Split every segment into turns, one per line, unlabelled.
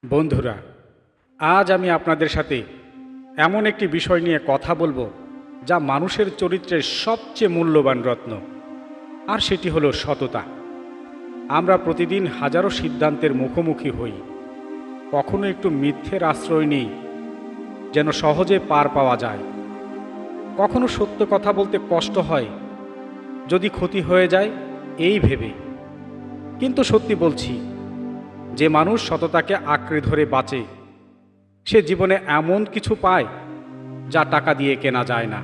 বন্ধুরা, আজ আমি আপনাদের সাথে এমন একটি বিষয় নিয়ে কথা বলবো যা মানুষের চরিত্রের সবচেয়ে মূল্যবান রত্ন, আর সেটি হলো সততা। আমরা প্রতিদিন হাজারো সিদ্ধান্তের মুখোমুখি হই, কখনো একটু মিথ্যের আশ্রয় নেই যেন সহজে পার পাওয়া যায়। কখনো সত্য কথা বলতে কষ্ট হয়, যদি ক্ষতি হয়ে যায় এই ভেবে। কিন্তু সত্যি বলছি, যে মানুষ সততাকে আঁকড়ে ধরে বাঁচে সে জীবনে এমন কিছু পায় যা টাকা দিয়ে কেনা যায় না।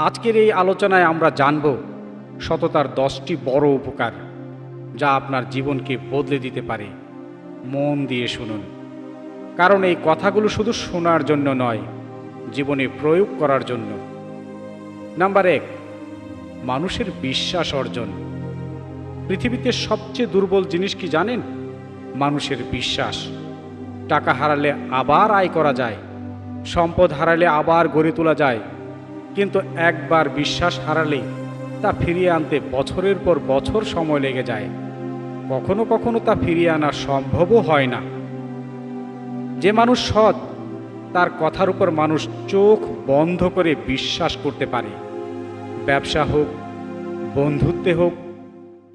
আজকের এই আলোচনায় আমরা জানব সততার 10টি বড় উপকার যা আপনার জীবনকে বদলে দিতে পারে। মন দিয়ে শুনুন, কারণ এই কথাগুলো শুধু শোনার জন্য নয়, জীবনে প্রয়োগ করার জন্য। নাম্বার 1, মানুষের বিশ্বাস অর্জন। পৃথিবীতে সবচেয়ে দুর্বল জিনিস কি জানেন? মানুষের বিশ্বাস। টাকা হারালে আবার আয় করা যায়, সম্পদ হারালে আবার গড়ে তোলা যায়, কিন্তু একবার বিশ্বাস হারালে তা ফিরিয়ে আনতে বছরের পর বছর সময় লেগে যায়। কখনো কখনো তা ফিরিয়ে আনা সম্ভবও হয় না। যে মানুষ সৎ, তার কথার উপর মানুষ চোখ বন্ধ করে বিশ্বাস করতে পারে। ব্যবসা হোক, বন্ধুত্বে হোক,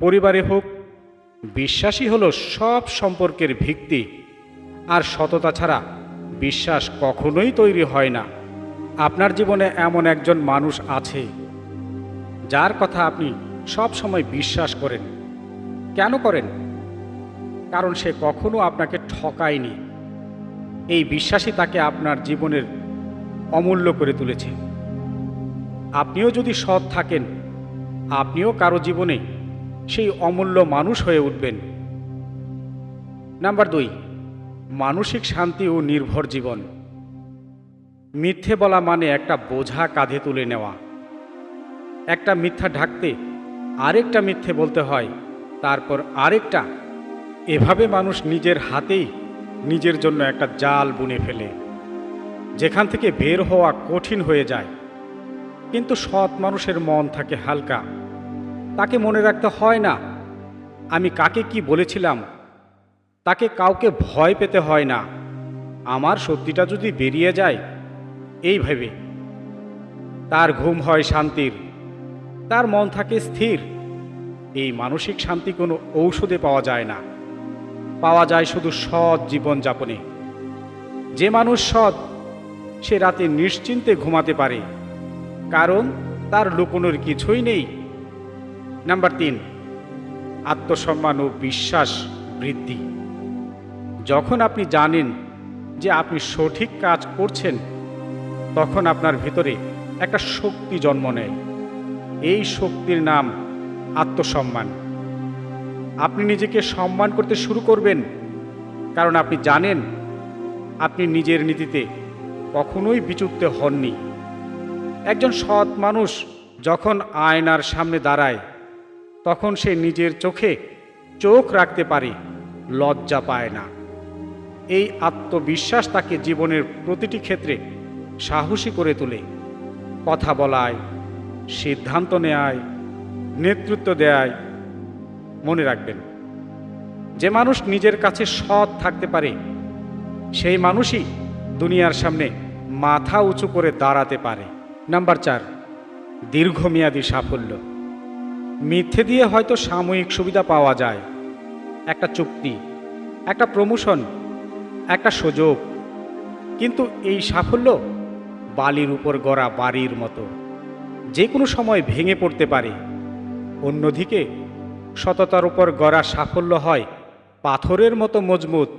পরিবারে হোক, বিশ্বাসই হলো সব সম্পর্কের ভিত্তি। আর সততা ছাড়া বিশ্বাস কখনোই তৈরি হয় না। আপনার জীবনে এমন একজন মানুষ আছে যার কথা আপনি সব সময় বিশ্বাস করেন। কেন করেন? কারণ সে কখনো আপনাকে ঠকায়নি। এই বিশ্বাসই তাকে আপনার জীবনের অমূল্য করে তুলেছে। আপনিও যদি সৎ থাকেন, আপনিও কারো জীবনে সেই অমূল্য মানুষ হয়ে উঠবেন। নাম্বার 2, মানসিক শান্তি ও নির্ভর জীবন। মিথ্যে বলা মানে একটা বোঝা কাঁধে তুলে নেওয়া। একটা মিথ্যা ঢাকতে আরেকটা মিথ্যে বলতে হয়, তারপর আরেকটা। এভাবে মানুষ নিজের হাতেই নিজের জন্য একটা জাল বুনে ফেলে, যেখান থেকে বের হওয়া কঠিন হয়ে যায়। কিন্তু সৎ মানুষের মন থাকে হালকা। তাকে মনে রাখতে হয় না আমি কাকে কি বলেছিলাম। তাকে কাউকে ভয় পেতে হয় না আমার সত্যিটা যদি বেরিয়ে যায়। এই ভেবে তার ঘুম হয় শান্তির, তার মন থাকে স্থির। এই মানসিক শান্তি কোনো ঔষধে পাওয়া যায় না, পাওয়া যায় শুধু সৎ জীবনযাপনে। যে মানুষ সৎ, সে রাতে নিশ্চিন্তে ঘুমাতে পারে, কারণ তার লুকোনোর কিছুই নেই। নাম্বার 3, আত্মসম্মান ও বিশ্বাস বৃদ্ধি। যখন আপনি জানেন যে আপনি সঠিক কাজ করছেন, তখন আপনার ভিতরে একটা শক্তি জন্ম নেয়। এই শক্তির নাম আত্মসম্মান। আপনি নিজেকে সম্মান করতে শুরু করবেন, কারণ আপনি জানেন আপনি নিজের নীতিতে কখনোই বিচুক্ত হননি। একজন সৎ মানুষ যখন আয়নার সামনে দাঁড়ায়, তখন সে নিজের চোখে চোখ রাখতে পারে, লজ্জা পায় না। এই আত্মবিশ্বাস তাকে জীবনের প্রতিটি ক্ষেত্রে সাহসী করে তোলে। কথা বলায়, সিদ্ধান্ত নেয়, নেতৃত্ব দেয়। মনে রাখবেন, যে মানুষ নিজের কাছে সৎ থাকতে পারে, সেই মানুষই দুনিয়ার সামনে মাথা উঁচু করে দাঁড়াতে পারে। নাম্বার 4, দীর্ঘমেয়াদী সাফল্য। মিথ্যে দিয়ে হয়তো সাময়িক সুবিধা পাওয়া যায়, একটা চুক্তি, একটা প্রমোশন, একটা সুযোগ, কিন্তু এই সাফল্য বালির উপর গড়া বাড়ির মতো, যে কোনো সময় ভেঙে পড়তে পারে। অন্যদিকে সততার উপর গড়া সাফল্য হয় পাথরের মতো মজবুত।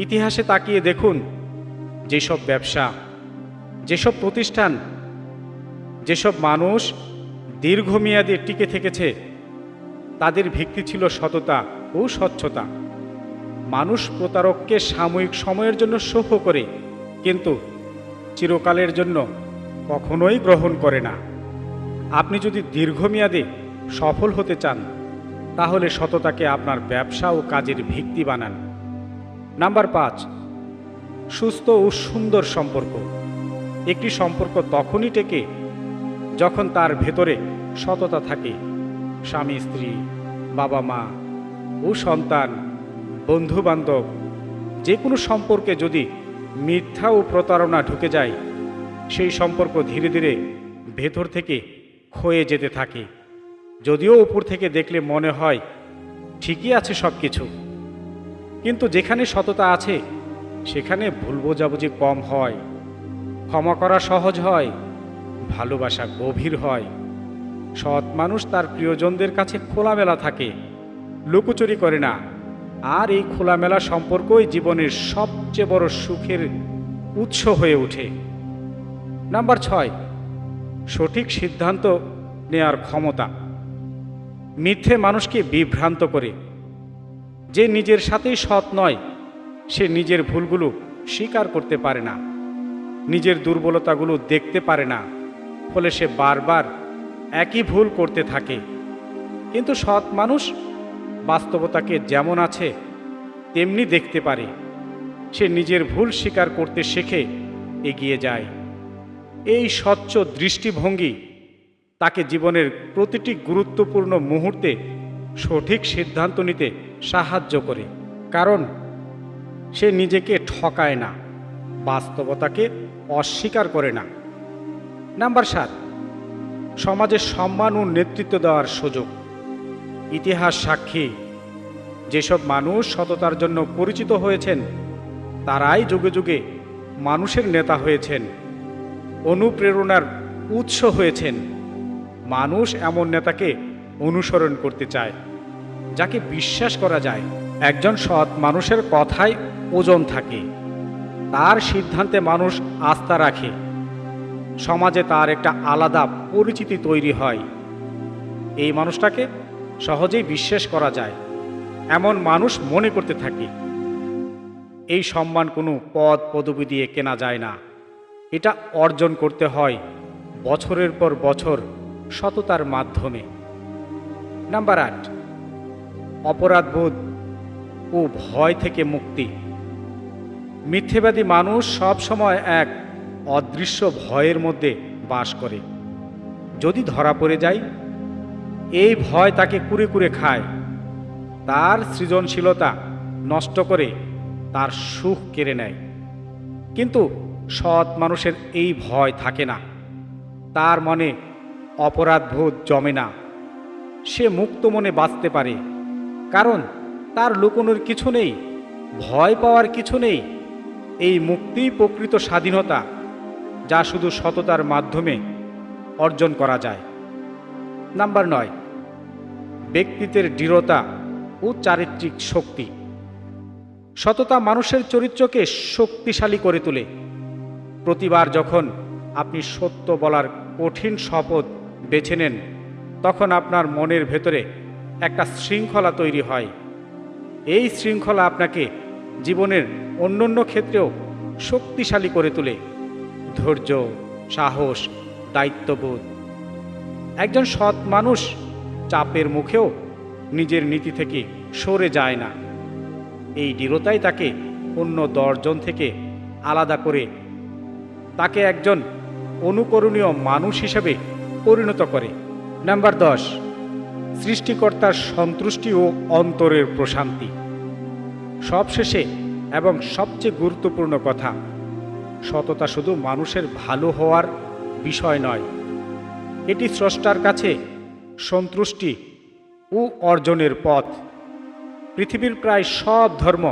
ইতিহাসে তাকিয়ে দেখুন, যেসব ব্যবসা, যেসব প্রতিষ্ঠান, যেসব মানুষ দীর্ঘমেয়াদে টিকে থেকেছে, তাদের ভিত্তি ছিল সততা ও স্বচ্ছতা। মানুষ প্রতারককে সাময়িক সময়ের জন্য সহ্য করে, কিন্তু চিরকালের জন্য কখনোই গ্রহণ করে না। আপনি যদি দীর্ঘমেয়াদে সফল হতে চান, তাহলে সততাকে আপনার ব্যবসা ও কাজের ভিত্তি বানান। নাম্বার 5, সুস্থ ও সুন্দর সম্পর্ক। একটি সম্পর্ক তখনই টেকে যখন তার ভেতরে সততা থাকে। স্বামী স্ত্রী, বাবা মা ও সন্তান, বন্ধু বান্ধব, যে কোনো সম্পর্কে যদি মিথ্যা ও প্রতারণা ঢুকে যায়, সেই সম্পর্ক ধীরে ধীরে ভেতর থেকে ক্ষয়ে যেতে থাকে। যদিও উপর থেকে দেখলে মনে হয় ঠিকই আছে সব কিছু, কিন্তু যেখানে সততা আছে সেখানে ভুল বোঝাবুঝি কম হয়, ক্ষমা করা সহজ হয়, ভালোবাসা গভীর হয়। সৎ মানুষ তার প্রিয়জনদের কাছে খোলামেলা থাকে, লুকোচুরি করে না। আর এই খোলামেলা সম্পর্কই জীবনের সবচেয়ে বড় সুখের উৎস হয়ে ওঠে। নাম্বার 6, সঠিক সিদ্ধান্ত নেয়ার ক্ষমতা। মিথ্যে মানুষকে বিভ্রান্ত করে। যে নিজের সাথেই সৎ নয়, সে নিজের ভুলগুলো স্বীকার করতে পারে না, নিজের দুর্বলতাগুলো দেখতে পারে না, ফলে সে বারবার একই ভুল করতে থাকে। কিন্তু সৎ মানুষ বাস্তবতাকে যেমন আছে তেমনি দেখতে পারে। সে নিজের ভুল স্বীকার করতে শেখে, এগিয়ে যায়। এই স্বচ্ছ দৃষ্টিভঙ্গি তাকে জীবনের প্রতিটি গুরুত্বপূর্ণ মুহূর্তে সঠিক সিদ্ধান্ত নিতে সাহায্য করে, কারণ সে নিজেকে ঠকায় না, বাস্তবতাকে অস্বীকার করে না। নাম্বার 7, সমাজে সম্মান ও নেতৃত্ব দেওয়ার সুযোগ। ইতিহাস সাক্ষী, যেসব মানুষ সততার জন্য পরিচিত হয়েছেন তারাই যুগে যুগে মানুষের নেতা হয়েছেন, অনুপ্রেরণার উৎস হয়েছেন। মানুষ এমন নেতাকে অনুসরণ করতে চায় যাকে বিশ্বাস করা যায়। একজন সৎ মানুষের কথায় ওজন থাকে, তার সিদ্ধান্তে মানুষ আস্থা রাখে, সমাজে তার একটা আলাদা পরিচিতি তৈরি হয়। এই মানুষটাকে সহজেই বিশ্বাস করা যায়, এমন মানুষ মনে করতে থাকে। এই সম্মান কোনো পদ পদবি দিয়ে কেনা যায় না, এটা অর্জন করতে হয় বছরের পর বছর সততার মাধ্যমে। নাম্বার 8, অপরাধবোধ ও ভয় থেকে মুক্তি। মিথ্যেবাদী মানুষ সব সময় এক অদৃশ্য ভয়ের মধ্যে বাস করে। যদি ধরা পড়ে যায়, এই ভয় তাকে কুরে কুরে খায়, তার সৃজনশীলতা নষ্ট করে, তার সুখ কেড়ে নেয়। কিন্তু সৎ মানুষের এই ভয় থাকে না, তার মনে অপরাধবোধ জমে না। সে মুক্ত মনে বাঁচতে পারে, কারণ তার লুকোনোর কিছু নেই, ভয় পাওয়ার কিছু নেই। এই মুক্তিই প্রকৃত স্বাধীনতা, যা শুধু সততার মাধ্যমে অর্জন করা যায়। নাম্বার 9, ব্যক্তিত্বের দৃঢ়তা ও চারিত্রিক শক্তি। সততা মানুষের চরিত্রকে শক্তিশালী করে তোলে। প্রতিবার যখন আপনি সত্য বলার কঠিন শপথ বেছে নেন, তখন আপনার মনের ভেতরে একটা শৃঙ্খলা তৈরি হয়। এই শৃঙ্খলা আপনাকে জীবনের অন্যান্য ক্ষেত্রেও শক্তিশালী করে তোলে। ধৈর্য, সাহস, দায়িত্ববোধ। একজন সৎ মানুষ চাপের মুখেও নিজের নীতি থেকে সরে যায় না। এই দৃঢ়তাই তাকে অন্য 10 জন থেকে আলাদা করে তাকে একজন অনুকরণীয় মানুষ হিসেবে পরিণত করে। নাম্বার 10, সৃষ্টিকর্তার সন্তুষ্টি ও অন্তরের প্রশান্তি। সবশেষে এবং সবচেয়ে গুরুত্বপূর্ণ কথা, সততা শুধু মানুষের ভালো হওয়ার বিষয় নয়, এটি স্রষ্টার কাছে সন্তুষ্টি ও অর্জনের পথ। পৃথিবীর প্রায় সব ধর্ম,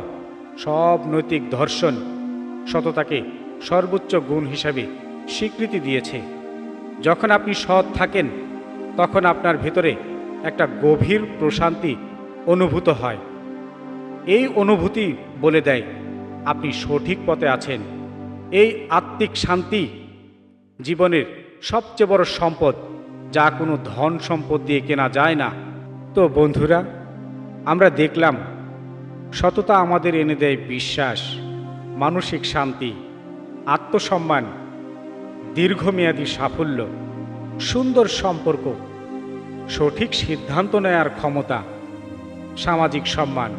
সব নৈতিক দর্শন সততাকে সর্বোচ্চ গুণ হিসাবে স্বীকৃতি দিয়েছে। যখন আপনি সৎ থাকেন, তখন আপনার ভেতরে একটা গভীর প্রশান্তি অনুভূত হয়। এই অনুভূতি বলে দেয় আপনি সঠিক পথে আছেন। এই আত্মিক শান্তি জীবনের সবচেয়ে বড় সম্পদ, যা কোনো ধন সম্পদ দিয়ে কেনা যায় না। তো বন্ধুরা, আমরা দেখলাম সততা আমাদের এনে দেয় বিশ্বাস, মানসিক শান্তি, আত্মসম্মান, দীর্ঘমেয়াদী সাফল্য, সুন্দর সম্পর্ক, সঠিক সিদ্ধান্ত নেয়ার ক্ষমতা, সামাজিক সম্মান,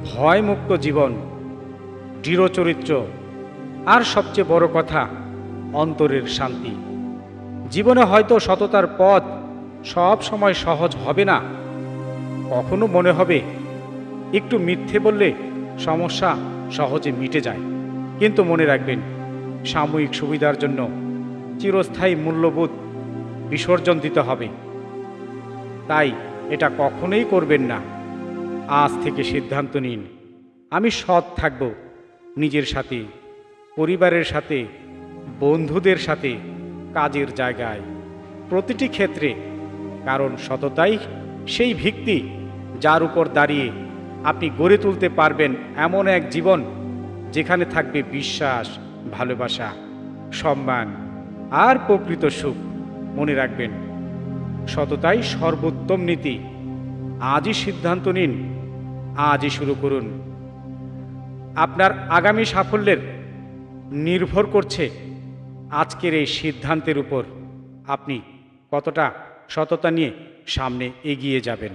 ভয়মুক্ত জীবন, দৃঢ় চরিত্র, আর সবচেয়ে বড় কথা অন্তরের শান্তি। জীবনে হয়তো সততার পথ সব সময় সহজ হবে না। কখনো মনে হবে একটু মিথ্যে বললে সমস্যা সহজে মিটে যায়, কিন্তু মনে রাখবেন, সাময়িক সুবিধার জন্য চিরস্থায়ী মূল্যবোধ বিসর্জন দিতে হবে। তাই এটা কখনোই করবেন না। আজ থেকে সিদ্ধান্ত নিন, আমি সৎ থাকব, নিজের সাথে, পরিবারের সাথে, বন্ধুদের সাথে, কাজের জায়গায়, প্রতিটি ক্ষেত্রে। কারণ সততাই সেই ভিত্তি যার উপর দাঁড়িয়ে আপনি গড়ে তুলতে পারবেন এমন এক জীবন যেখানে থাকবে বিশ্বাস, ভালোবাসা, সম্মান আর প্রকৃত সুখ। মনে রাখবেন, সততাই সর্বোত্তম নীতি। আজই সিদ্ধান্ত নিন, আজই শুরু করুন। আপনার আগামী সাফল্যের নির্ভর করছে আজকের এই সিদ্ধান্তের উপর। আপনি কতটা সততা নিয়ে সামনে এগিয়ে যাবেন।